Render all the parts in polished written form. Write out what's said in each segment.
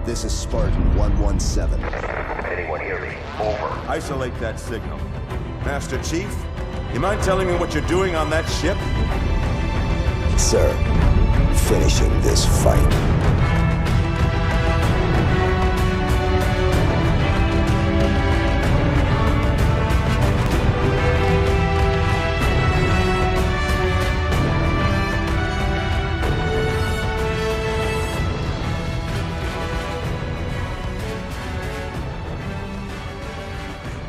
This is Spartan 117. Anyone hear me? Over. Isolate that signal. Master Chief, you mind telling me what you're doing on that ship? Sir, finishing this fight.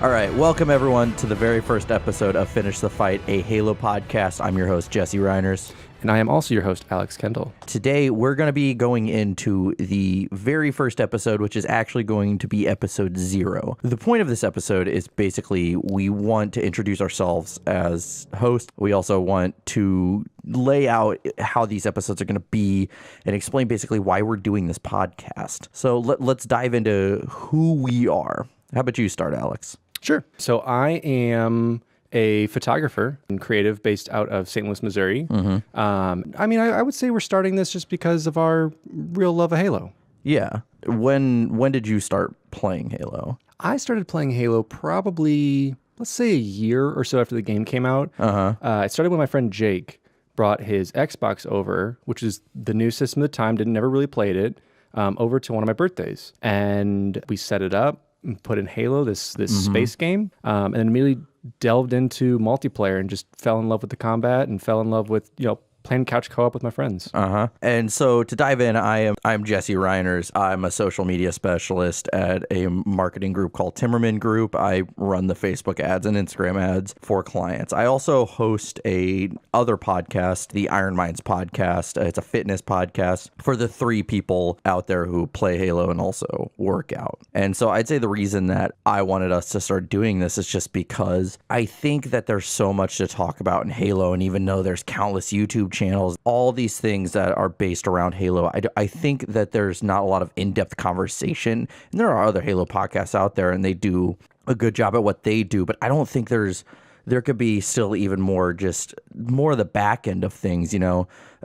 All right, welcome everyone to the very first episode of Finish the Fight, a Halo podcast. I'm your host, Jesse Reiners. And I am also your host, Alex Kendall. Today, we're going to be going into the very first episode, which is actually going to be episode 0. The point of this episode is basically we want to introduce ourselves as hosts. We also want to lay out how these episodes are going to be and explain basically why we're doing this podcast. So let's dive into who we are. How about you start, Alex? Sure. So I am a photographer and creative based out of St. Louis, Missouri. Mm-hmm. I would say we're starting this just because of our real love of Halo. Yeah. When did you start playing Halo? I started playing Halo probably, let's say, a year or so after the game came out. I started when my friend Jake brought his Xbox over, which is the new system at the time, never really played it, over to one of my birthdays. And we set it up. Put in Halo, this space game, and then immediately delved into multiplayer and just fell in love with the combat and fell in love with, playing couch co-op with my friends. And so to dive in, I'm Jesse Reiners. I'm a social media specialist at a marketing group called Timmerman Group. I run the Facebook ads and Instagram ads for clients. I also host a other podcast, the Iron Minds podcast. It's a fitness podcast for the 3 people out there who play Halo and also work out. And so I'd say the reason that I wanted us to start doing this is just because I think that there's so much to talk about in Halo, and even though there's countless YouTube channels, all these things that are based around Halo, I think that there's not a lot of in-depth conversation. And there are other Halo podcasts out there, and they do a good job at what they do, but I don't think there could be still even more of the back end of things.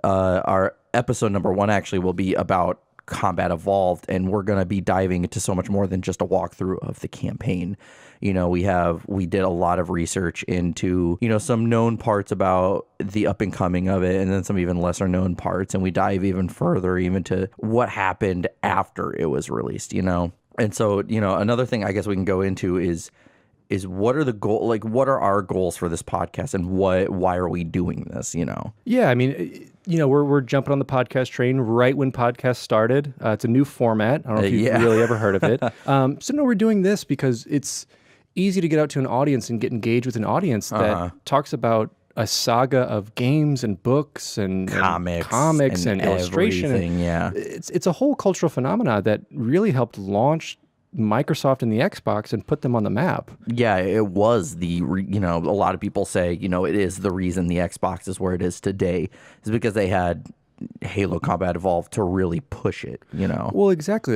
Our episode number 1 actually will be about Combat Evolved, and we're going to be diving into so much more than just a walkthrough of the campaign. We did a lot of research into, some known parts about the up and coming of it, and then some even lesser known parts, and we dive even further even to what happened after it was released, And so, another thing I guess we can go into is what are the goal, like what are our goals for this podcast, and why are we doing this, Yeah, we're jumping on the podcast train right when podcasts started. It's a new format. I don't know if you've really ever heard of it. We're doing this because it's easy to get out to an audience and get engaged with an audience that talks about a saga of games and books and comics and illustration. It's a whole cultural phenomena that really helped launch Microsoft and the Xbox and put them on the map. Yeah, it was a lot of people say, it is the reason the Xbox is where it is today, is because they had Halo Combat Evolved to really push it, Well, exactly.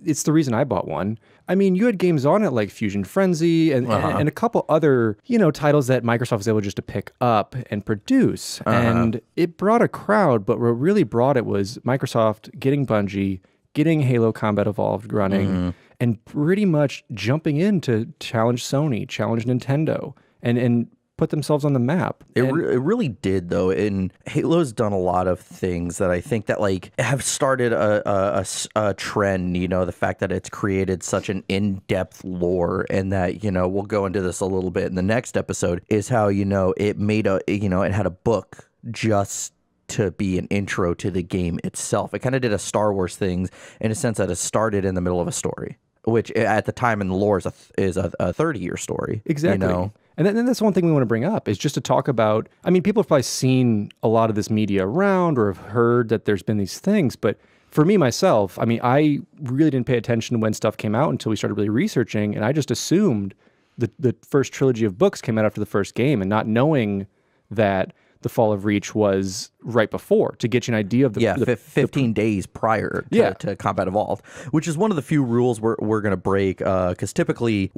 It's the reason I bought one. You had games on it like Fusion Frenzy and a couple other, titles that Microsoft was able just to pick up and produce. And it brought a crowd, but what really brought it was Microsoft getting Bungie, getting Halo Combat Evolved running, and pretty much jumping in to challenge Sony, challenge Nintendo, and put themselves on the map. It really did, though, and Halo's done a lot of things that I think that have started a trend, the fact that it's created such an in-depth lore, and that, we'll go into this a little bit in the next episode, is how, it made it had a book just to be an intro to the game itself. It kind of did a Star Wars thing in a sense that it started in the middle of a story, which at the time in the lore is a 30-year story. Exactly. And then that's one thing we want to bring up is just to talk about, people have probably seen a lot of this media around or have heard that there's been these things, but for me, myself, I really didn't pay attention when stuff came out until we started really researching, and I just assumed the first trilogy of books came out after the first game, and not knowing that the Fall of Reach was right before, to get you an idea of the 15 days prior to Combat Evolved, which is one of the few rules we're going to break, because typically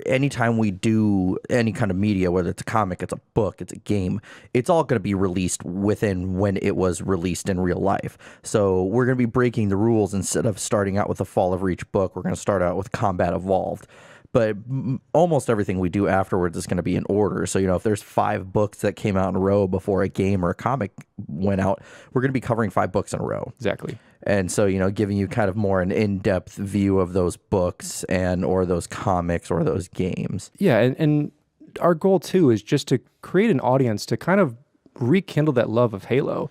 anytime we do any kind of media, whether it's a comic, it's a book, it's a game, it's all going to be released within when it was released in real life. So we're going to be breaking the rules. Instead of starting out with the Fall of Reach book, we're going to start out with Combat Evolved. But almost everything we do afterwards is going to be in order. So, if there's 5 books that came out in a row before a game or a comic went out, we're going to be covering 5 books in a row. Exactly. And so, giving you kind of more an in-depth view of those books or those comics or those games. Yeah, and our goal, too, is just to create an audience to kind of rekindle that love of Halo.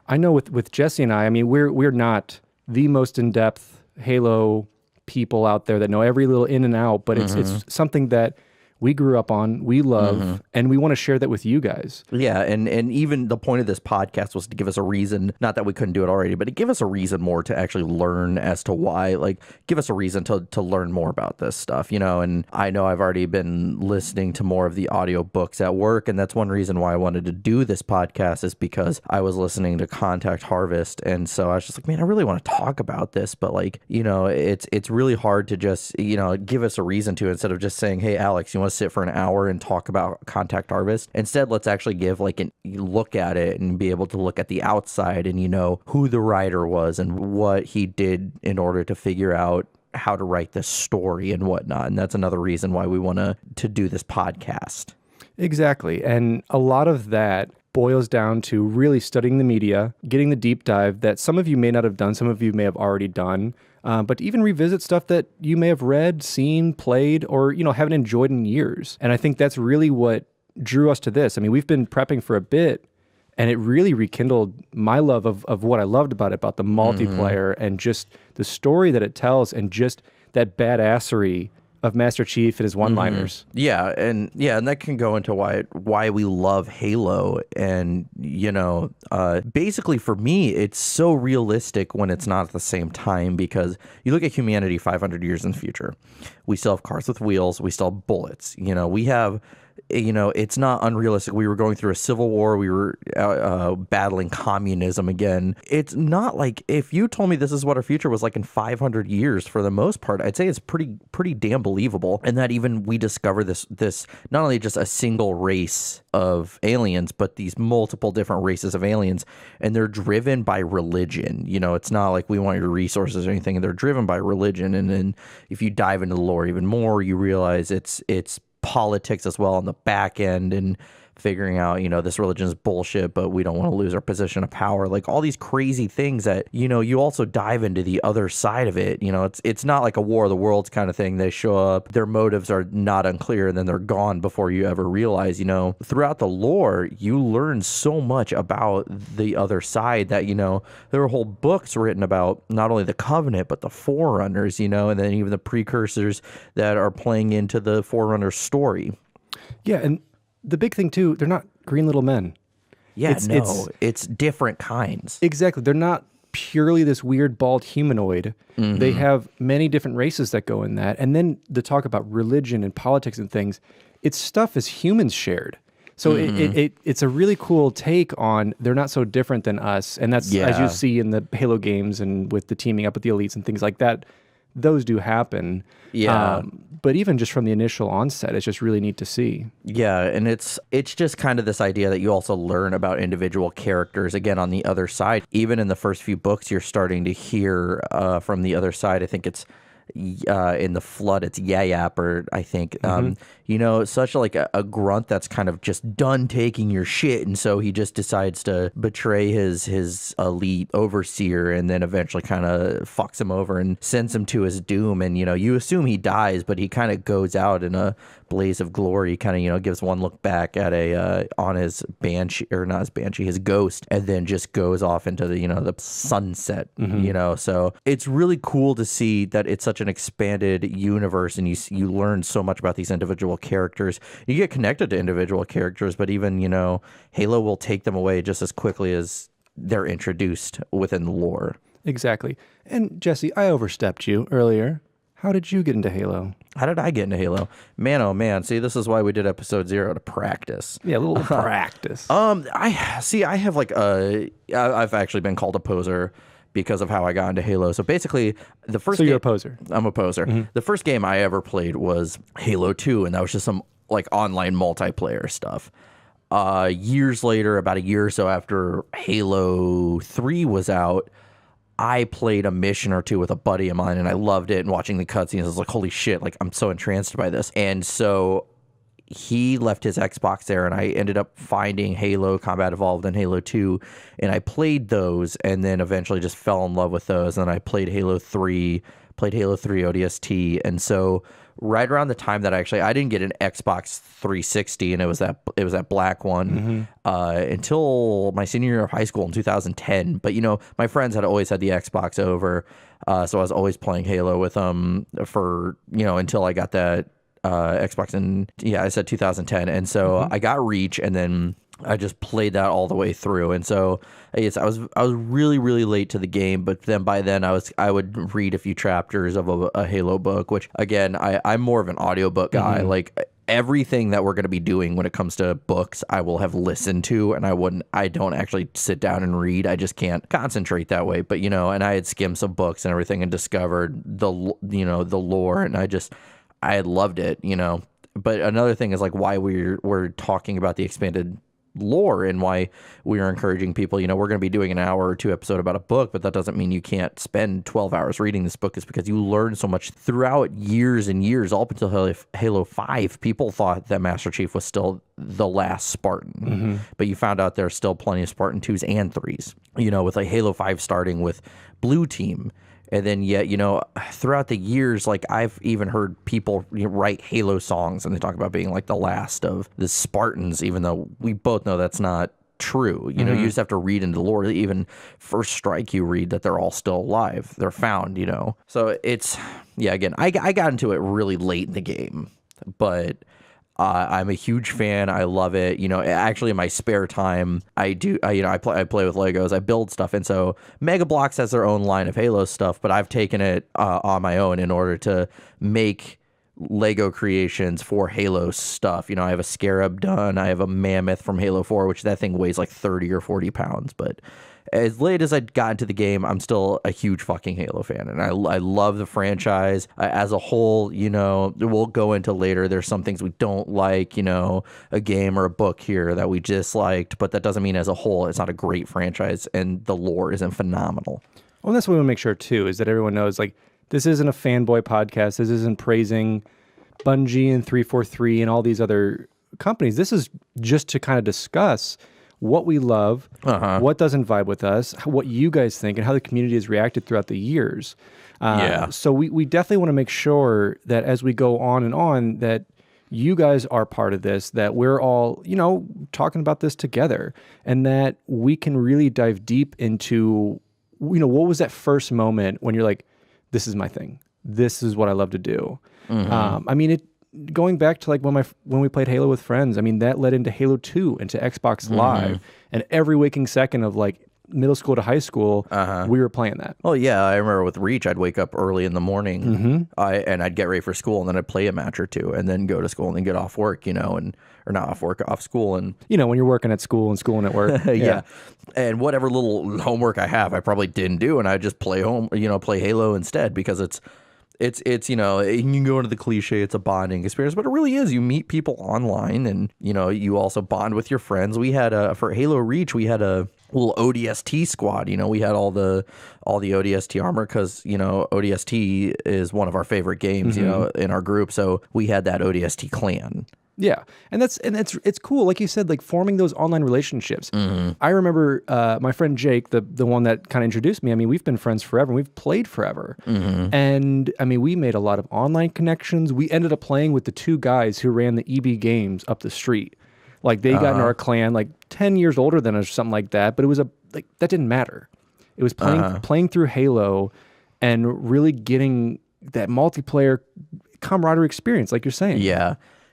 I know with Jesse and I mean, we're not the most in-depth Halo people out there that know every little in and out, but it's something that we grew up on, we love, and we want to share that with you guys. Yeah, and even the point of this podcast was to give us a reason, not that we couldn't do it already, but to give us a reason more to actually learn as to why, like give us a reason to learn more about this stuff, and I know I've already been listening to more of the audio books at work, and that's one reason why I wanted to do this podcast is because I was listening to Contact Harvest, and so I was just like, man, I really want to talk about this, but like, it's really hard to just, give us a reason to, instead of just saying, hey, Alex, you want to sit for an hour and talk about Contact Harvest. Instead, let's actually give like a look at it and be able to look at the outside and who the writer was and what he did in order to figure out how to write this story and whatnot. And that's another reason why we want to do this podcast. Exactly. And a lot of that boils down to really studying the media, getting the deep dive that some of you may not have done, some of you may have already done, but to even revisit stuff that you may have read, seen, played, or, haven't enjoyed in years. And I think that's really what drew us to this. I mean, we've been prepping for a bit, and it really rekindled my love of what I loved about it, about the multiplayer and just the story that it tells and just that badassery of Master Chief and his one-liners. Yeah, and that can go into why we love Halo. And basically for me, it's so realistic when it's not at the same time, because you look at humanity 500 years in the future, we still have cars with wheels, we still have bullets. We have. It's not unrealistic. We were going through a civil war. We were battling communism again. It's not like, if you told me this is what our future was like in 500 years, for the most part, I'd say it's pretty damn believable. And that even we discover this not only just a single race of aliens, but these multiple different races of aliens, and they're driven by religion. It's not like we want your resources or anything. They're driven by religion. And then if you dive into the lore even more, you realize it's politics as well on the back end, and figuring out, this religion is bullshit, but we don't want to lose our position of power. Like all these crazy things that, you also dive into the other side of it. It's not like a War of the Worlds kind of thing. They show up, their motives are not unclear, and then they're gone before you ever realize, throughout the lore, you learn so much about the other side that, there are whole books written about not only the Covenant, but the Forerunners, and then even the precursors that are playing into the Forerunner story. Yeah, and the big thing, too, they're not green little men. Yeah, it's different kinds. Exactly. They're not purely this weird bald humanoid. They have many different races that go in that. And then the talk about religion and politics and things, it's stuff as humans shared. So it's a really cool take on they're not so different than us. And that's, as you see in the Halo games and with the teaming up with the elites and things like that, those do happen. Yeah. But even just from the initial onset, it's just really neat to see. Yeah, and it's just kind of this idea that you also learn about individual characters, again, on the other side. Even in the first few books, you're starting to hear from the other side. I think it's in the Flood, it's Yayapper, I think. Such like a grunt that's kind of just done taking your shit, and so he just decides to betray his elite overseer, and then eventually kind of fucks him over and sends him to his doom. And you assume he dies, but he kind of goes out in a blaze of glory. Kind of gives one look back at on his banshee, or not his banshee, his ghost, and then just goes off into the the sunset. So it's really cool to see that it's such an expanded universe, and you learn so much about these individual characters. You get connected to individual characters, but even Halo will take them away just as quickly as they're introduced within the lore. Exactly. And Jesse, I overstepped you earlier. How did you get into Halo? How did I get into Halo? Man, oh man. See, this is why we did episode 0 to practice. Yeah, a little practice. I have like I've actually been called a poser because of how I got into Halo. So basically, the first. So you're a poser. I'm a poser. Mm-hmm. The first game I ever played was Halo 2, and that was just some like online multiplayer stuff. Years later, about a year or so after Halo 3 was out, I played a mission or two with a buddy of mine, and I loved it. And watching the cutscenes, I was like, holy shit, like I'm so entranced by this. And so he left his Xbox there, and I ended up finding Halo Combat Evolved and Halo 2, and I played those, and then eventually just fell in love with those. And then I played Halo 3 ODST, and so right around the time that I didn't get an Xbox 360, and it was that black one until my senior year of high school in 2010. But my friends had always had the Xbox over, so I was always playing Halo with them for until I got that Xbox I said 2010, and so I got Reach, and then I just played that all the way through. And so I was really, really late to the game, but then by then I would read a few chapters of a Halo book, which again, I'm more of an audiobook guy. Like everything that we're going to be doing when it comes to books, I will have listened to, and I don't actually sit down and read. I just can't concentrate that way. But and I had skimmed some books and everything and discovered the lore, and I had loved it, But another thing is like why we're talking about the expanded lore and why we are encouraging people, we're going to be doing an hour or 2 episode about a book, but that doesn't mean you can't spend 12 hours reading this book. Is because you learn so much throughout years and years. All up until Halo 5, people thought that Master Chief was still the last Spartan, but you found out there's still plenty of Spartan 2s and 3s, with like Halo 5 starting with Blue Team. And then yet, throughout the years, like I've even heard people write Halo songs, and they talk about being like the last of the Spartans, even though we both know that's not true. You just have to read into the lore. Even First Strike, you read that they're all still alive. They're found, So it's, again, I got into it really late in the game, but I'm a huge fan. I love it. Actually in my spare time, I play with Legos. I build stuff. And so Mega Bloks has their own line of Halo stuff, but I've taken it on my own in order to make Lego creations for Halo stuff. I have a Scarab done. I have a Mammoth from Halo 4, which that thing weighs like 30 or 40 pounds. But as late as I got into the game, I'm still a huge fucking Halo fan, and I love the franchise as a whole. We'll go into later. There's some things we don't like, a game or a book here that we disliked, but that doesn't mean as a whole it's not a great franchise, and the lore isn't phenomenal. Well, that's what we want to make sure too, is that everyone knows, like, this isn't a fanboy podcast. This isn't praising Bungie and 343 and all these other companies. This is just to kind of discuss what we love, what doesn't vibe with us, what you guys think, and how the community has reacted throughout the years. So we definitely want to make sure that as we go on and on, that you guys are part of this, that we're all, talking about this together, and that we can really dive deep into, what was that first moment when you're like, this is my thing. This is what I love to do. Going back to like when we played Halo with friends, that led into Halo 2, into Xbox Live, and every waking second of like middle school to high school, we were playing that. Well, yeah, I remember with Reach, I'd wake up early in the morning, and I'd get ready for school, and then I'd play a match or two, and then go to school, and then get off work, or not off work, off school, and when you're working at school and schooling at work, yeah, and whatever little homework I have, I probably didn't do, and I just play play Halo instead, because it's you can go into the cliche, it's a bonding experience, but it really is. You meet people online, and you also bond with your friends. We had for Halo Reach, we had a little ODST squad. We had all the ODST armor, because ODST is one of our favorite games in our group, so we had that ODST clan. Yeah, and it's cool, like you said, like forming those online relationships. I remember my friend Jake, the one that kind of introduced me. We've been friends forever, and we've played forever. And we made a lot of online connections. We ended up playing with the 2 guys who ran the EB Games up the street. Like they got in our clan, like 10 years older than us, or something like that. But it was that didn't matter. It was playing through Halo and really getting that multiplayer camaraderie experience, like you're saying.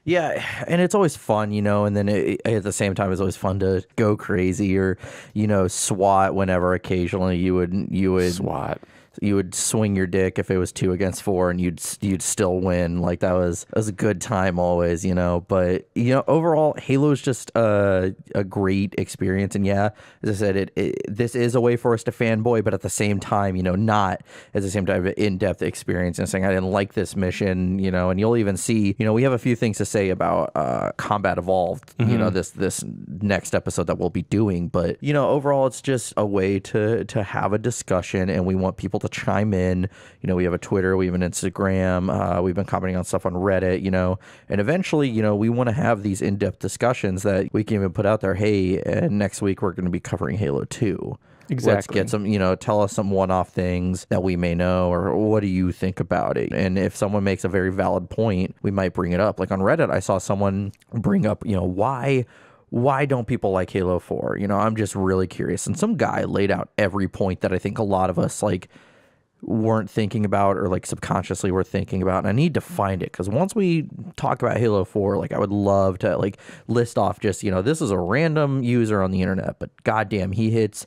Yeah, and it's always fun, and then at the same time, it's always fun to go crazy or, SWAT whenever occasionally you would SWAT. you would swing your dick if it was 2 against 4 and you'd still win. Like that was a good time always, you know. But you know, overall Halo is just a great experience. And yeah, as I said, this is a way for us to fanboy, but at the same time, you know, not at the same time an in-depth experience and saying I didn't like this mission, you know. And you'll even see, you know, we have a few things to say about Combat Evolved, you know, this next episode that we'll be doing. But you know, overall it's just a way to have a discussion, and we want people to chime in. You know, we have a Twitter, we have an Instagram, we've been commenting on stuff on Reddit, you know, and eventually, you know, we want to have these in-depth discussions that we can even put out there. Hey, and next week we're going to be covering Halo 2. Exactly. Let's get some, you know, tell us some one-off things that we may know, or what do you think about it? And if someone makes a very valid point, we might bring it up. Like on Reddit, I saw someone bring up, you know, why don't people like Halo 4? You know, I'm just really curious. And some guy laid out every point that I think a lot of us like weren't thinking about, or like subconsciously were thinking about. And I need to find it, because once we talk about Halo 4, like I would love to like list off just, you know, this is a random user on the internet, but goddamn, he hits,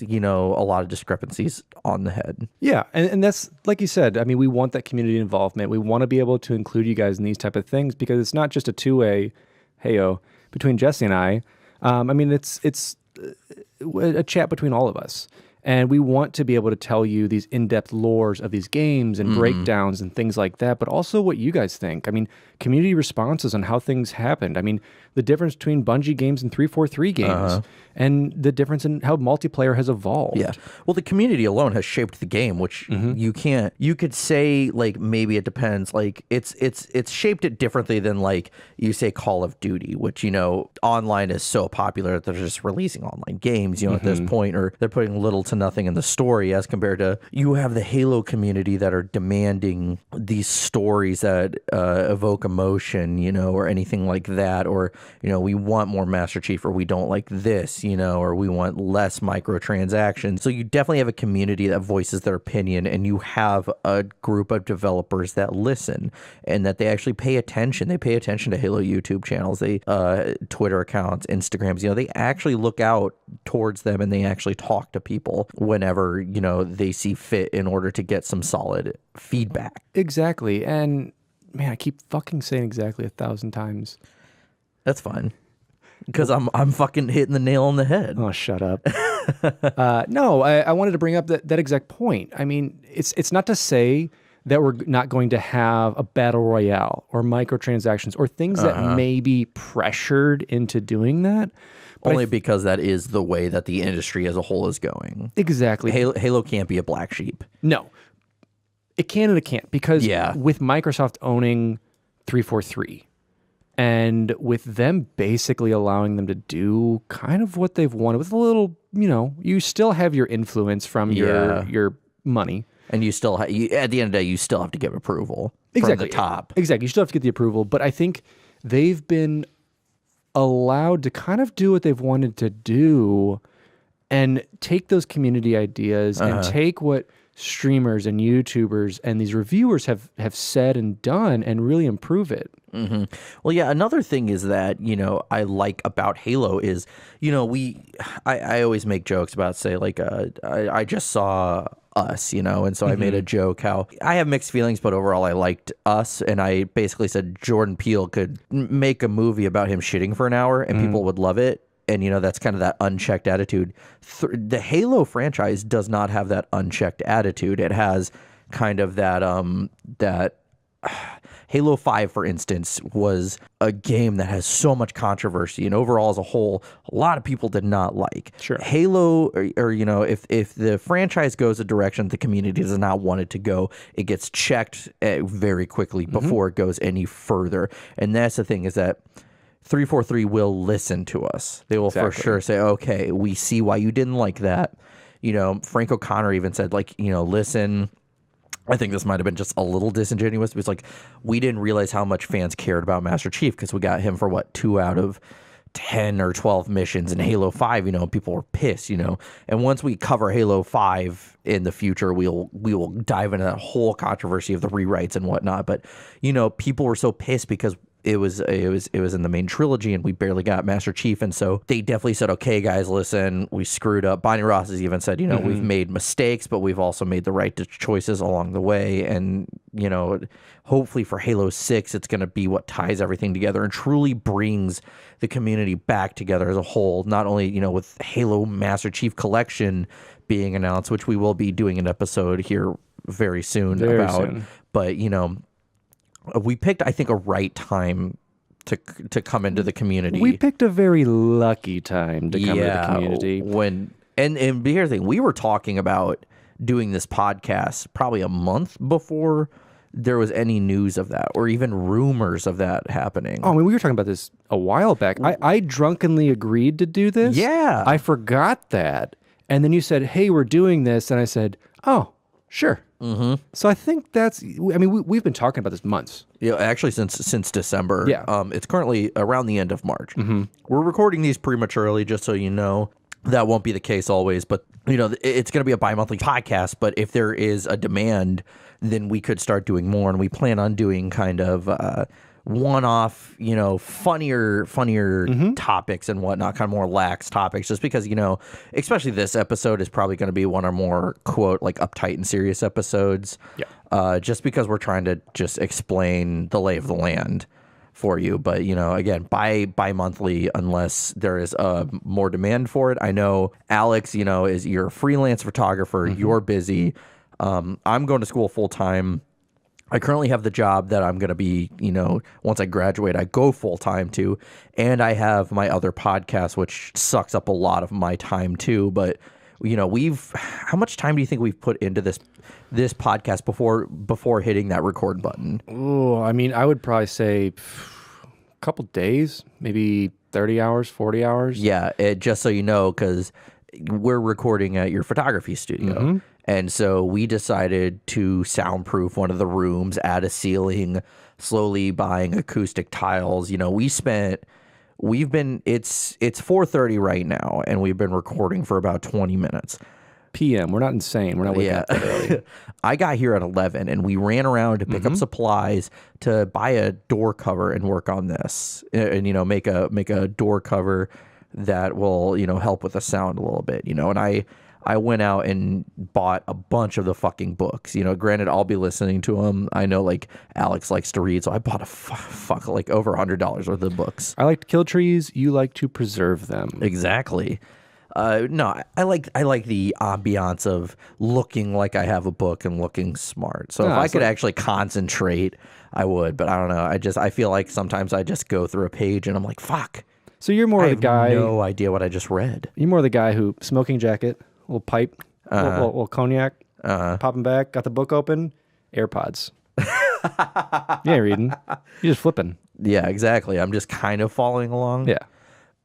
you know, a lot of discrepancies on the head. Yeah, and that's, like you said, I mean, we want that community involvement. We want to be able to include you guys in these type of things, because it's not just a two-way hey-o between Jesse and I. I mean, it's a chat between all of us. And we want to be able to tell you these in-depth lores of these games and breakdowns and things like that, but also what you guys think. I mean, community responses on how things happened. I mean, the difference between Bungie games and 343 games, and the difference in how multiplayer has evolved. Yeah. Well, the community alone has shaped the game, which you could say, like, maybe it depends. Like, it's shaped it differently than, like, you say Call of Duty, which, you know, online is so popular that they're just releasing online games, you know, at this point, or they're putting little to nothing in the story, as compared to you have the Halo community that are demanding these stories that evoke emotion, you know, or anything like that, or, you know, we want more Master Chief, or we don't like this, you know, or we want less microtransactions. So you definitely have a community that voices their opinion, and you have a group of developers that listen and that they actually pay attention. They pay attention to Halo YouTube channels, they Twitter accounts, Instagrams, you know, they actually look out towards them, and they actually talk to people whenever, you know, they see fit in order to get some solid feedback. Exactly. And man, I keep fucking saying exactly 1,000 times. That's fine, because I'm fucking hitting the nail on the head. Oh, shut up. No, I wanted to bring up that exact point. I mean, it's not to say that we're not going to have a battle royale or microtransactions or things that may be pressured into doing that. But only because that is the way that the industry as a whole is going. Exactly. Halo can't be a black sheep. No. It can and it can't, because Yeah. with Microsoft owning 343 and with them basically allowing them to do kind of what they've wanted with a little, you know, you still have your influence from your money. And you still at the end of the day, you still have to give approval Exactly. from the top. Exactly. You still have to get the approval. But I think they've been allowed to kind of do what they've wanted to do and take those community ideas and take what streamers and YouTubers and these reviewers have said and done and really improve it. Well, yeah, another thing is that, you know, I like about Halo is, you know, I always make jokes about, say, like, I just saw Us, you know, and so I made a joke how I have mixed feelings, but overall I liked Us, and I basically said Jordan Peele could make a movie about him shitting for an hour and people would love it. And, you know, that's kind of that unchecked attitude. The Halo franchise does not have that unchecked attitude. It has kind of that Halo 5, for instance, was a game that has so much controversy, and overall as a whole, a lot of people did not like. Sure. Halo, or you know, if the franchise goes a direction the community does not want it to go, it gets checked very quickly before it goes any further. And that's the thing, is that 343 will listen to us. They will for sure say, okay, we see why you didn't like that. You know, Frank O'Connor even said, like, you know, listen, I think this might have been just a little disingenuous. It was like, we didn't realize how much fans cared about Master Chief because we got him for, what, 2 out of 10 or 12 missions in Halo 5, you know, people were pissed, you know. And once we cover Halo 5 in the future, we will dive into that whole controversy of the rewrites and whatnot. But, you know, people were so pissed because it was in the main trilogy, and we barely got Master Chief, and so they definitely said, okay, guys, listen, we screwed up. Bonnie Ross has even said, we've made mistakes, but we've also made the right choices along the way, and hopefully for Halo 6, it's going to be what ties everything together and truly brings the community back together as a whole. Not only with Halo Master Chief Collection being announced, which we will be doing an episode here very soon about, but we picked, I think, a right time to come into the community. We picked a very lucky time to come into the community. And here's the thing, we were talking about doing this podcast probably a month before there was any news of that or even rumors of that happening. Oh, I mean, we were talking about this a while back. I drunkenly agreed to do this. Yeah. I forgot that. And then you said, hey, we're doing this. And I said, oh, sure. Mm-hmm. So I think we've been talking about this months. Yeah, actually since December. Yeah. It's currently around the end of March. Mm-hmm. We're recording these prematurely, just so you know. That won't be the case always, but it's going to be a bi-monthly podcast. But if there is a demand, then we could start doing more, and we plan on doing kind of one-off, funnier topics and whatnot, kind of more lax topics, just because, especially this episode is probably going to be one or more, quote, like uptight and serious episodes. Yeah. Just because we're trying to just explain the lay of the land for you. But, again, bi-monthly, unless there is more demand for it. I know Alex, is you're a freelance photographer. Mm-hmm. You're busy. I'm going to school full time. I currently have the job that I'm going to be, once I graduate, I go full time to. And I have my other podcast, which sucks up a lot of my time too. But, how much time do you think we've put into this podcast before hitting that record button? Oh, I mean, I would probably say a couple days, maybe 30 hours, 40 hours. Yeah, just so you know, because we're recording at your photography studio. Mm-hmm. And so we decided to soundproof one of the rooms, add a ceiling, slowly buying acoustic tiles. It's 4:30 right now, and we've been recording for about 20 minutes. PM. We're not insane. We're not waking up that early. I got here at 11, and we ran around to pick up supplies to buy a door cover and work on this, and make a door cover that will help with the sound a little bit. And I went out and bought a bunch of the fucking books. Granted, I'll be listening to them. I know, like, Alex likes to read, so I bought like over $100 worth of books. I like to kill trees. You like to preserve them. Exactly. No, I like the ambiance of looking like I have a book and looking smart. So if I could actually concentrate, I would. But I don't know. I feel like sometimes I just go through a page and I'm like, fuck. So you're more the guy. I have no idea what I just read. You're more the guy who smoking jacket, little pipe, little cognac, popping back, got the book open, AirPods. You ain't reading. You're just flipping. Yeah, exactly. I'm just kind of following along. Yeah.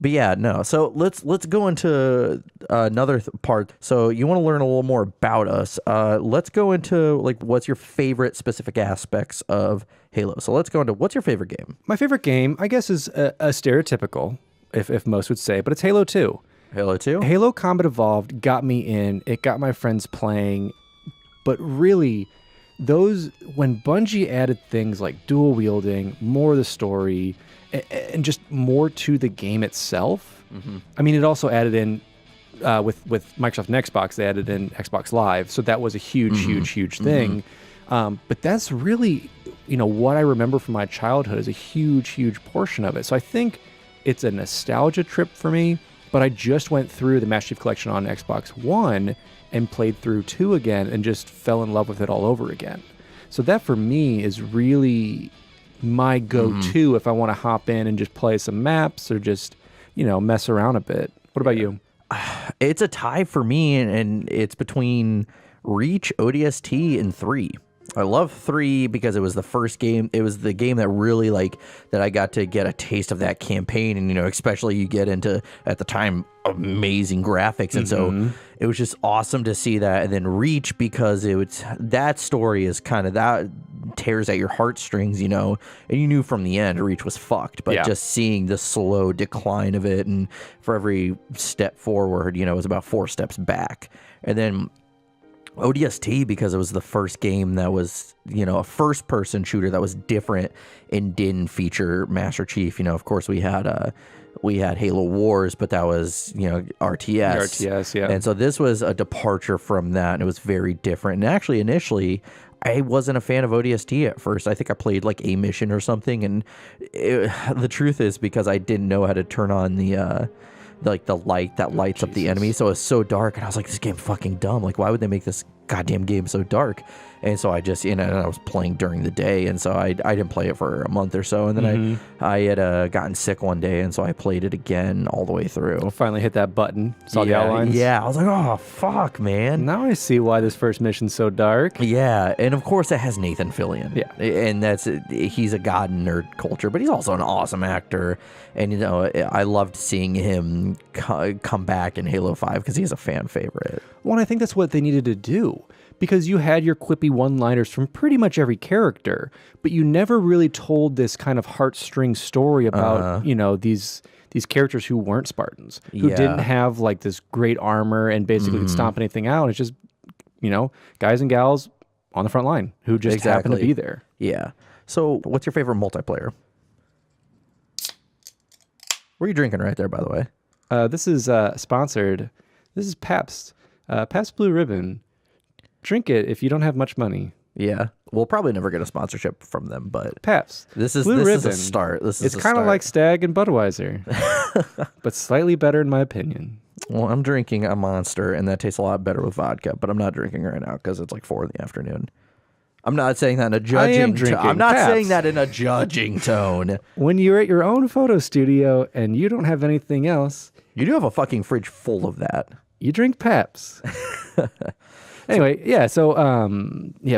But yeah, no. So let's go into another part. So you want to learn a little more about us. Let's go into, like, what's your favorite specific aspects of Halo. So let's go into, what's your favorite game? My favorite game, I guess, is a stereotypical, if most would say, but it's Halo 2. Halo 2? Halo Combat Evolved got me in. It got my friends playing. But really, when Bungie added things like dual wielding, more of the story, and just more to the game itself. Mm-hmm. I mean, it also added in, with Microsoft and Xbox, they added in Xbox Live. So that was a huge thing. But that's really, what I remember from my childhood is a huge portion of it. So I think it's a nostalgia trip for me. But I just went through the Master Chief Collection on Xbox One and played through 2 again and just fell in love with it all over again. So that for me is really my go-to if I want to hop in and just play some maps or just, mess around a bit. What about you? It's a tie for me, and it's between Reach, ODST, and 3. I love 3 because it was the first game. It was the game that really, that I got to get a taste of that campaign. And, especially you get into, at the time, amazing graphics. And so it was just awesome to see that. And then Reach, because that story is kind of, that tears at your heartstrings, and you knew from the end Reach was fucked. But just seeing the slow decline of it, and for every step forward, it was about 4 steps back. And then ODST, because it was the first game that was, a first-person shooter that was different and didn't feature Master Chief. Of course, we had Halo Wars, but that was, RTS. RTS, yeah. And so this was a departure from that, and it was very different. And actually, initially, I wasn't a fan of ODST at first. I think I played like a mission or something, and the truth is because I didn't know how to turn on the light that lights up the enemy, so it was so dark, and I was like, this game fucking dumb. Like, why would they make this goddamn game so dark? And so I just, and I was playing during the day, and so I didn't play it for a month or so, and then I had gotten sick one day, and so I played it again all the way through. I finally hit that button, saw the outlines. Yeah, I was like, oh, fuck, man. Now I see why this first mission's so dark. Yeah, and of course it has Nathan Fillion. Yeah. And he's a god in nerd culture, but he's also an awesome actor, and, I loved seeing him come back in Halo 5 because he's a fan favorite. Well, I think that's what they needed to do. Because you had your quippy one-liners from pretty much every character, but you never really told this kind of heartstring story about, these characters who weren't Spartans, who didn't have like this great armor and basically could stomp anything out. It's just, guys and gals on the front line who just happen to be there. Yeah. So what's your favorite multiplayer? What are you drinking right there, by the way? This is sponsored. This is Pabst. Pabst Blue Ribbon. Drink it if you don't have much money. Yeah, we'll probably never get a sponsorship from them, but Pabst. This is a start. It's kind of like Stag and Budweiser, but slightly better in my opinion. Well, I'm drinking a Monster, and that tastes a lot better with vodka, but I'm not drinking right now because it's like 4 in the afternoon. I'm not saying that in a judging tone. I'm not saying that in a judging tone. When you're at your own photo studio and you don't have anything else, you do have a fucking fridge full of that. You drink Pabst. Anyway, so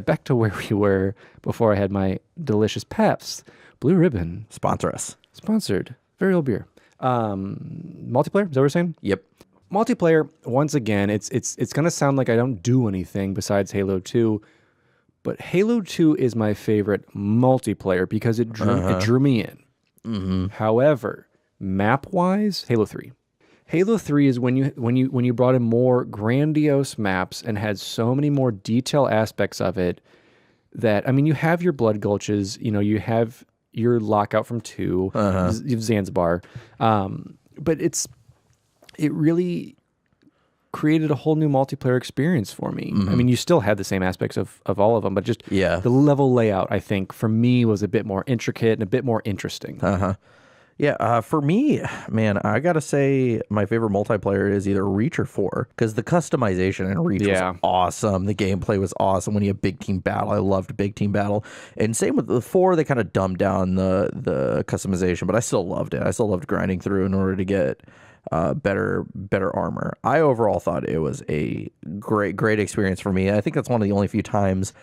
back to where we were before I had my delicious Pabst Blue Ribbon. Sponsor us. Sponsored. Very old beer. Multiplayer, is that what you're saying? Yep. Multiplayer, once again, it's going to sound like I don't do anything besides Halo 2, but Halo 2 is my favorite multiplayer because it drew me in. Mm-hmm. However, map-wise, Halo 3. Halo 3 is when you brought in more grandiose maps and had so many more detail aspects of it that, I mean, you have your Blood Gulches, you have your Lockout from 2, you have Zanzibar, but it really created a whole new multiplayer experience for me. Mm-hmm. I mean, you still had the same aspects of all of them, but just the level layout, I think, for me was a bit more intricate and a bit more interesting. Yeah, for me, man, I gotta say my favorite multiplayer is either Reach or 4, because the customization in Reach was awesome. The gameplay was awesome when you have big team battle. I loved big team battle. And same with the 4, they kind of dumbed down the customization, but I still loved it. I still loved grinding through in order to get better armor. I overall thought it was a great experience for me. I think that's one of the only few times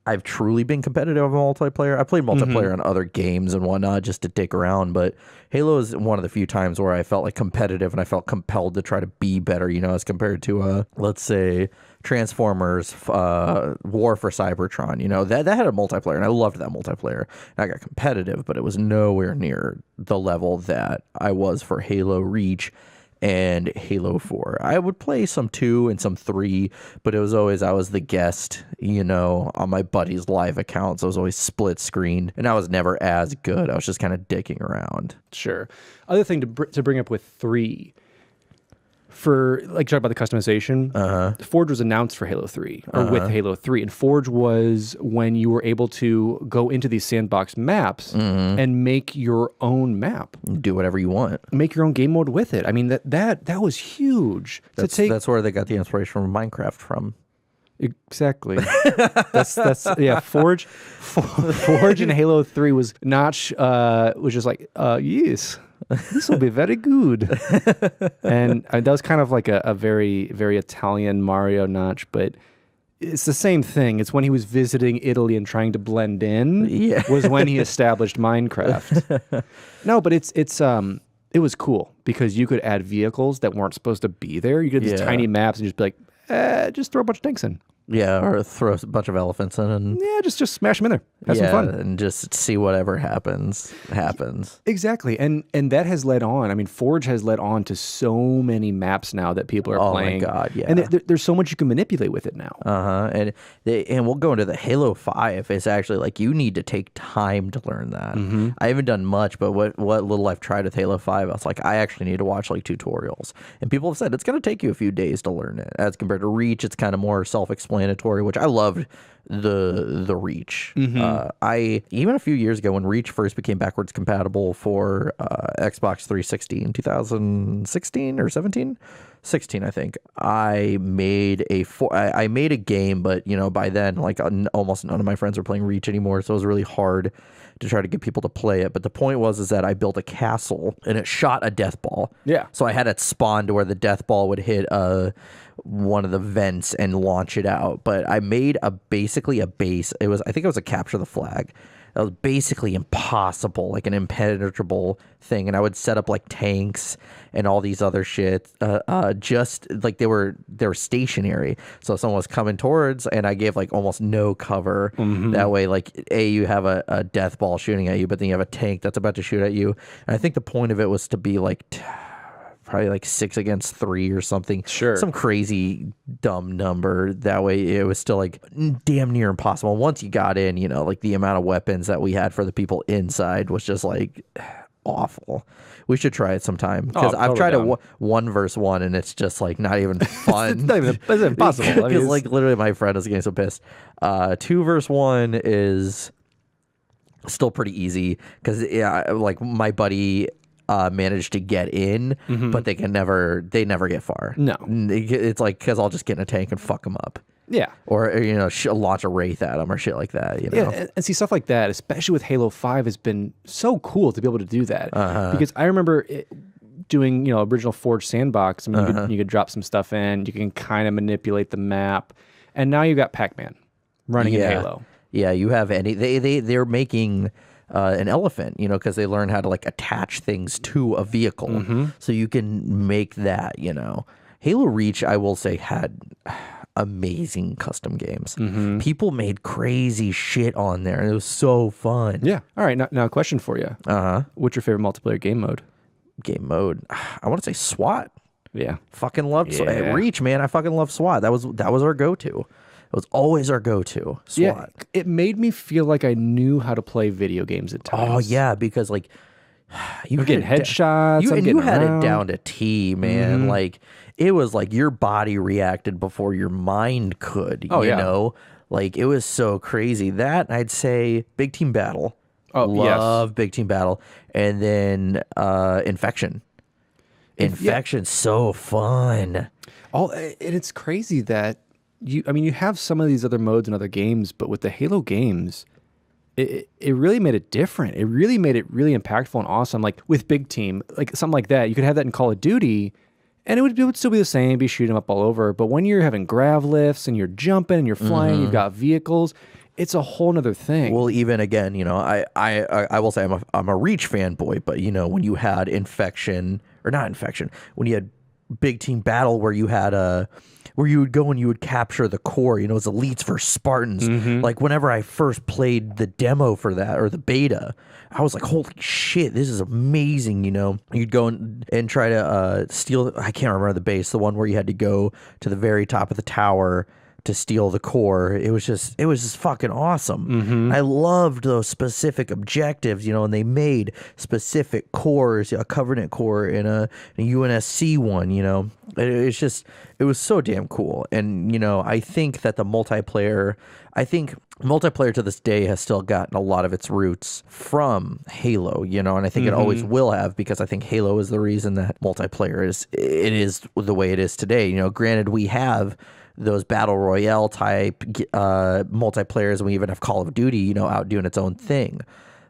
I've truly been competitive in multiplayer. I played multiplayer on other games and whatnot just to dick around, but Halo is one of the few times where I felt like competitive and I felt compelled to try to be better, as compared to, let's say, Transformers, War for Cybertron. That had a multiplayer, and I loved that multiplayer. And I got competitive, but it was nowhere near the level that I was for Halo Reach and Halo 4. I would play some 2 and some 3, but it was always, I was the guest, on my buddy's live accounts. I was always split screened, and I was never as good. I was just kind of dicking around. Sure. Other thing to bring up with 3, for, like, talk about the customization, Forge was announced for Halo 3, or with Halo 3, and Forge was when you were able to go into these sandbox maps and make your own map. Do whatever you want. Make your own game mode with it. I mean, that was huge. That's where they got the inspiration from Minecraft from. Exactly. that's Forge in Halo 3 was just like, yes. This will be very good. And that was kind of like a very, very Italian Mario Notch, but it's the same thing. It's when he was visiting Italy and trying to blend in was when he established Minecraft. No, but it was cool because you could add vehicles that weren't supposed to be there. You could have these tiny maps and just be like, just throw a bunch of tanks in. Yeah, or throw a bunch of elephants in and just smash them in there. Have some fun. And just see whatever happens. Exactly. And that has led on. I mean, Forge has led on to so many maps now that people are playing. Oh my God, yeah. And there's so much you can manipulate with it now. And we'll go into the Halo 5. It's actually like you need to take time to learn that. I haven't done much, but what little I've tried with Halo 5, I was like, I actually need to watch like tutorials. And people have said it's going to take you a few days to learn it. As compared to Reach, it's kind of more self-explanatory, which I loved the Reach. I even a few years ago when Reach first became backwards compatible for Xbox 360 in 2016 or 17. 16, I think. I made a game, but by then, like almost none of my friends were playing Reach anymore, so it was really hard to try to get people to play it. But the point was that I built a castle and it shot a death ball. Yeah. So I had it spawn to where the death ball would hit one of the vents and launch it out. But I made basically a base. I think it was a capture the flag. That was basically impossible, like an impenetrable thing. And I would set up like tanks and all these other shit, just like they were stationary. So if someone was coming towards, and I gave like almost no cover. That way, like you have a death ball shooting at you, but then you have a tank that's about to shoot at you. And I think the point of it was to be like probably like 6 against 3 or something. Sure. Some crazy dumb number. That way it was still like damn near impossible. Once you got in, like the amount of weapons that we had for the people inside was just like awful. We should try it sometime, because I've tried it 1 versus 1 and it's just like not even fun. It's impossible. Because like literally my friend is getting so pissed. 2 versus 1 is still pretty easy, because like my buddy managed to get in, but they never get far. No, it's like, because I'll just get in a tank and fuck them up. Yeah, or launch a wraith at them or shit like that. Yeah, and see, stuff like that, especially with Halo 5, has been so cool to be able to do that. Because I remember doing original Forge sandbox. I mean, you could drop some stuff in, you can kind of manipulate the map, and now you got Pac-Man running in Halo. Yeah, you have they're making an elephant, because they learn how to like attach things to a vehicle, so you can make that. Halo Reach, I will say, had amazing custom games. People made crazy shit on there, and it was so fun. Yeah. All right. Now a question for you. What's your favorite multiplayer game mode? I want to say SWAT. Yeah. Fucking loved SWAT. Reach, man. I fucking love SWAT. That was our go-to. It was always our go-to, SWAT. Yeah, it made me feel like I knew how to play video games at times. Oh, yeah, because, like, you were getting headshots. You had it down to T, man. Like, it was like your body reacted before your mind could, you know? Like, it was so crazy. That, I'd say, Big Team Battle. Oh, love Big Team Battle. And then Infection. Infection's so fun. And it's crazy that you have some of these other modes in other games, but with the Halo games, it really made it different. It really made it really impactful and awesome. Like with Big Team, like something like that, you could have that in Call of Duty, and it would still be the same, be shooting them up all over. But when you're having grav lifts and you're jumping and you're flying, you've got vehicles, it's a whole nother thing. Well, even again, I will say I'm a Reach fanboy, but when you had when you had Big Team Battle, where you had where you would go and you would capture the core, it was elites versus Spartans. Like whenever I first played the demo for that, or the beta, I was like, holy shit, this is amazing. You'd go and try to steal, I can't remember the base, the one where you had to go to the very top of the tower to steal the core. It was just fucking awesome. I loved those specific objectives, and they made specific cores, a Covenant core and a UNSC one, it was so damn cool. And, I think that the multiplayer to this day has still gotten a lot of its roots from Halo, and I think it always will have, because I think Halo is the reason that multiplayer is the way it is today. Granted, we have those battle royale type multiplayers, and we even have Call of Duty, out doing its own thing.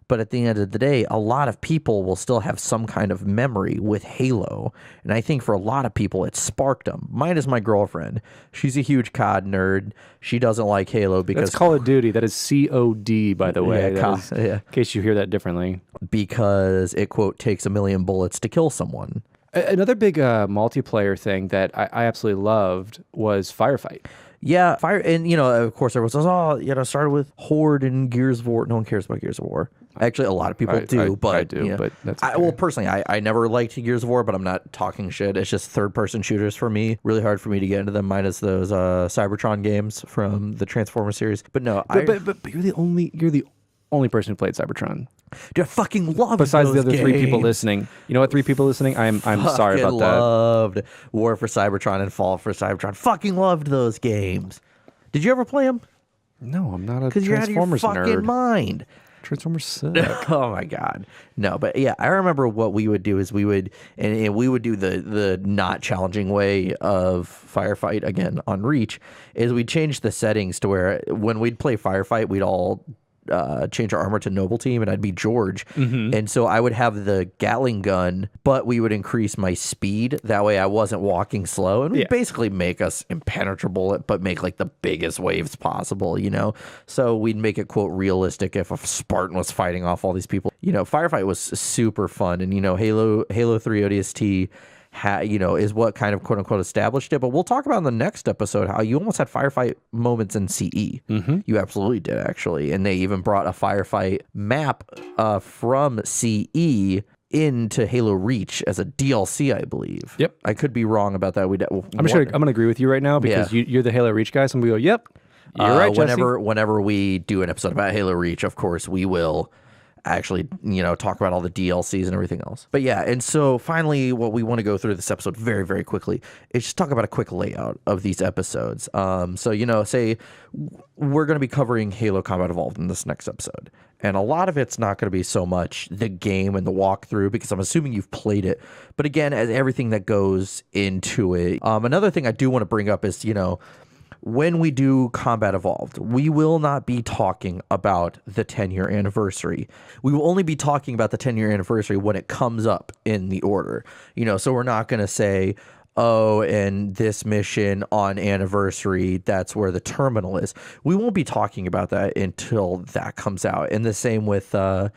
But at the end of the day, a lot of people will still have some kind of memory with Halo. And I think for a lot of people, it sparked them. Mine is my girlfriend. She's a huge COD nerd. She doesn't like Halo because... That's Call of Duty. That is COD, by the way. In case you hear that differently. Because it, quote, takes 1 million bullets to kill someone. Another big multiplayer thing that I absolutely loved was Firefight. Yeah, Fire, and of course, everyone says, "Oh, started with Horde and Gears of War." No one cares about Gears of War. Actually, a lot of people do, but I do. But that's okay. well, personally, I never liked Gears of War, but I'm not talking shit. It's just third-person shooters for me. Really hard for me to get into them, minus those Cybertron games from the Transformers series. But no, but you're the only person who played Cybertron. Dude, I fucking love Besides those the other 3 people games. listening. You know what? 3 people listening. I'm sorry about that. Loved War for Cybertron and Fall for Cybertron. Fucking loved those games. Did you ever play them? No, I'm not a Because you're out of your Transformers fucking nerd. mind. Transformers suck. Oh my god, no! But yeah, I remember what we would do is we would do the not challenging way of Firefight again on Reach. Is we'd change the settings to where when we'd play Firefight, we'd all change our armor to Noble Team, and I'd be George. And so I would have the Gatling gun, but we would increase my speed. That way I wasn't walking slow, and we'd basically make us impenetrable, but make like the biggest waves possible, So we'd make it, quote, realistic if a Spartan was fighting off all these people. Firefight was super fun, and Halo 3 ODST is what kind of quote unquote established it. But we'll talk about in the next episode how you almost had firefight moments in CE. You absolutely did, actually. And they even brought a firefight map from CE into Halo Reach as a DLC, I believe. Yep. I could be wrong about that. I'm going to agree with you right now because you're the Halo Reach guy. So I'm going to go, yep, you're right, Jesse. Whenever we do an episode about Halo Reach, of course, we will actually, talk about all the DLCs and everything else. But yeah, and so finally, what we want to go through this episode very, very quickly is just talk about a quick layout of these episodes. So, say we're going to be covering Halo Combat Evolved in this next episode. And a lot of it's not going to be so much the game and the walkthrough, because I'm assuming you've played it. But again, as everything that goes into it. Another thing I do want to bring up is, when we do Combat Evolved, we will not be talking about the 10-year anniversary. We will only be talking about the 10-year anniversary when it comes up in the order. So we're not going to say, oh, and this mission on anniversary, that's where the terminal is. We won't be talking about that until that comes out. And the same with, when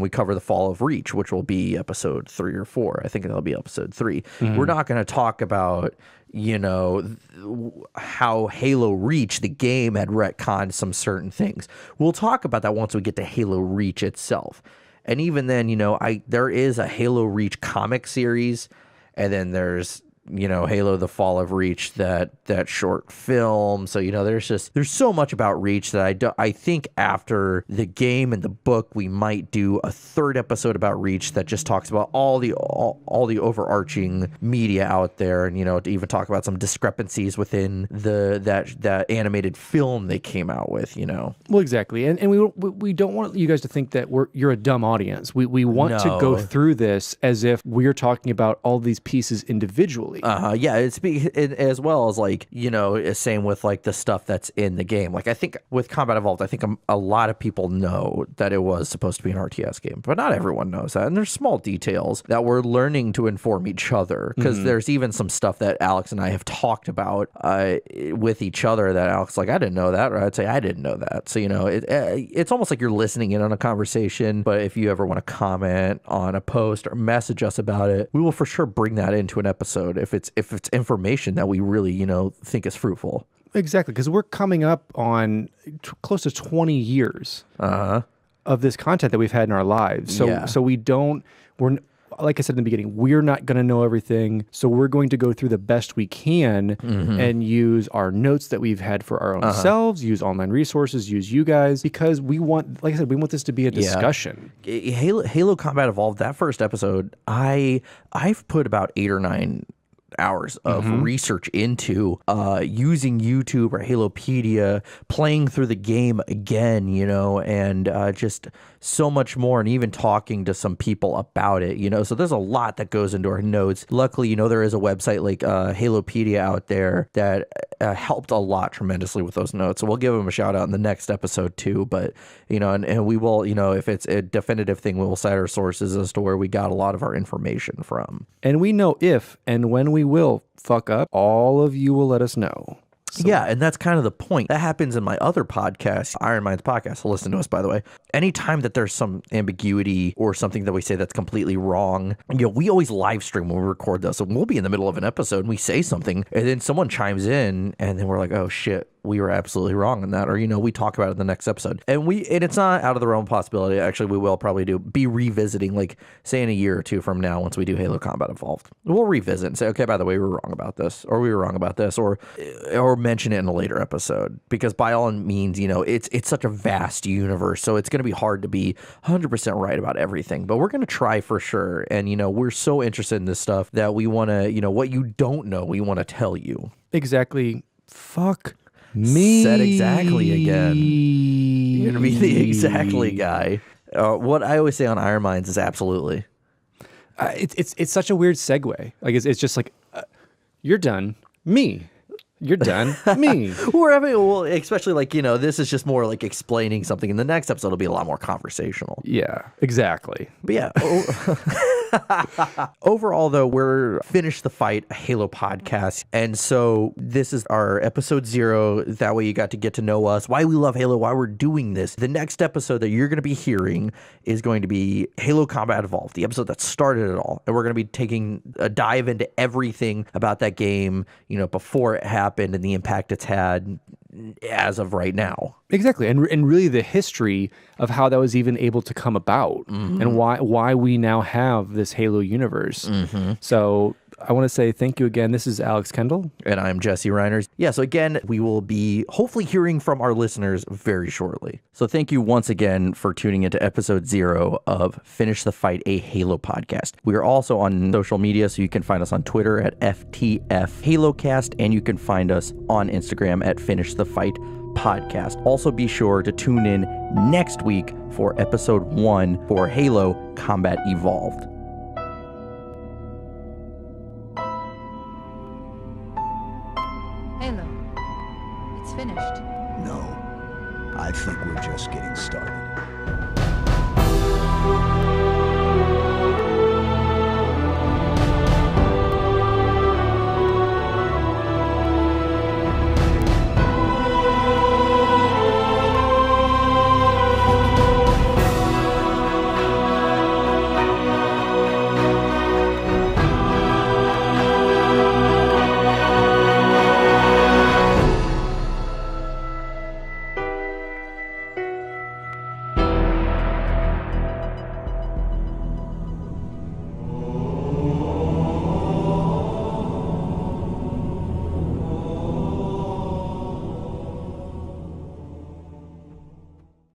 we cover the Fall of Reach, which will be episode 3 or 4. I think that'll be episode 3. We're not going to talk about how Halo Reach, the game, had retconned some certain things. We'll talk about that once we get to Halo Reach itself. And even then, there is a Halo Reach comic series, and then there's Halo the Fall of Reach, that short film. So there's so much about Reach that I think after the game and the book, we might do a 3rd episode about Reach that just talks about all the overarching media out there, and to even talk about some discrepancies within that animated film they came out with. Well, exactly, and we don't want you guys to think that you're a dumb audience. We want to go through this as if we're talking about all these pieces individually. Yeah, it's as well as same with the stuff that's in the game. I think with Combat Evolved, I think a lot of people know that it was supposed to be an RTS game, but not everyone knows that. And there's small details that we're learning to inform each other, because there's even some stuff that Alex and I have talked about with each other that Alex is like, I didn't know that, or I'd say I didn't know that. So it's almost like you're listening in on a conversation. But if you ever want to comment on a post or message us about it, we will for sure bring that into an episode if it's information that we really think is fruitful. Exactly, because we're coming up on close to 20 years of this content that we've had in our lives. So we're like I said in the beginning, we're not going to know everything. So we're going to go through the best we can and use our notes that we've had for our own selves, use online resources, use you guys, because we want, like I said, we want this to be a discussion. Halo Combat Evolved, that first episode, I've put about 8 or 9 hours of research into using YouTube or Halopedia, playing through the game again, and just so much more, and even talking to some people about it, so there's a lot that goes into our notes. Luckily, there is a website like Halopedia out there that helped a lot tremendously with those notes, so we'll give them a shout out in the next episode too. But and we will, if it's a definitive thing, we will cite our sources as to where we got a lot of our information from, and we know if and when we will fuck up, all of you will let us know. So, Yeah, and that's kind of the point. That happens in my other podcast, Iron Minds podcast. So listen to us, by the way. Anytime that there's some ambiguity or something that we say that's completely wrong, we always live stream when we record those. So we'll be in the middle of an episode and we say something, and then someone chimes in, and then we're like, oh shit, we were absolutely wrong in that. Or, we talk about it in the next episode. And it's not out of the realm of possibility. Actually, we will probably be revisiting, like, say in a year or two from now, once we do Halo Combat Evolved. We'll revisit and say, okay, by the way, we were wrong about this, or we were wrong about this, or mention it in a later episode. Because by all means, it's such a vast universe, so it's going to be hard to be 100% right about everything. But we're going to try for sure. And, we're so interested in this stuff that we want to, what you don't know, we want to tell you. Exactly. Fuck me. Said exactly again. You're going to be the exactly guy. What I always say on Iron Minds is absolutely. It's such a weird segue. Like it's just like, you're done. Me. You're done. Me. Well, especially like, this is just more like explaining something. In the next episode, it'll be a lot more conversational. Yeah, exactly. But yeah. Overall, though, we're finished the fight, a Halo podcast. And so this is our episode 0. That way you got to get to know us, why we love Halo, why we're doing this. The next episode that you're going to be hearing is going to be Halo Combat Evolved, the episode that started it all. And we're going to be taking a dive into everything about that game, before it happened and the impact it's had as of right now. Exactly. And really the history of how that was even able to come about, and why we now have this Halo universe. So I want to say thank you again. This is Alex Kendall. And I'm Jesse Reiners. Yeah, so again, we will be hopefully hearing from our listeners very shortly. So thank you once again for tuning into episode 0 of Finish the Fight, a Halo podcast. We are also on social media, so you can find us on Twitter at FTF HaloCast, and you can find us on Instagram at Finish the Fight Podcast. Also be sure to tune in next week for episode 1 for Halo Combat Evolved. Halo. It's finished. No. I think we're just getting started.